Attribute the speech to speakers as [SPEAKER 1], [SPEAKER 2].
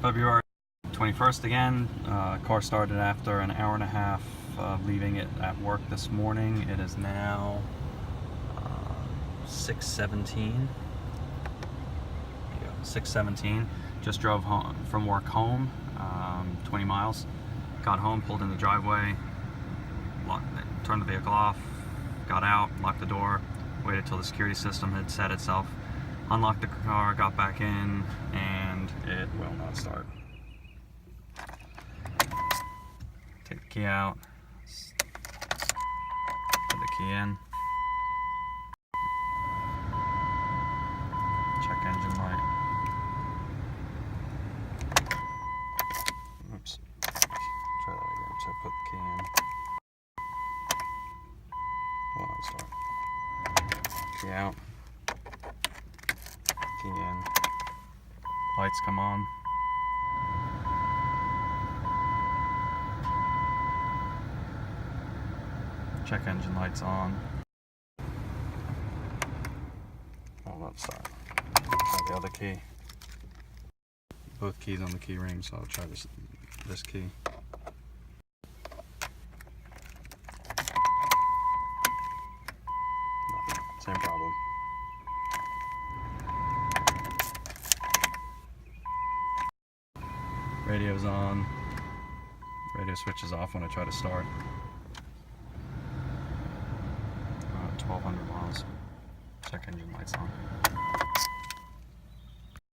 [SPEAKER 1] February 21st again. Car started after an hour and a half of leaving it at work this morning. It is now 6:17. 6:17. Just drove home from work home, 20 miles. Got home, pulled in the driveway, turned the vehicle off, got out, locked the door, waited till the security system had set itself, unlocked the car, got back in, and it will not start. Take the key out, put the key in, check engine light. Oops. Try that again. So I put the key in. Will not start. Key out. Key in. Lights come on. Check engine lights on. Will not start. Try the other key. Both keys on the key ring, so I'll try this key. Nothing. Same problem. Radio's on. Radio switch is off when I try to start. 1,200 miles. Check engine lights on.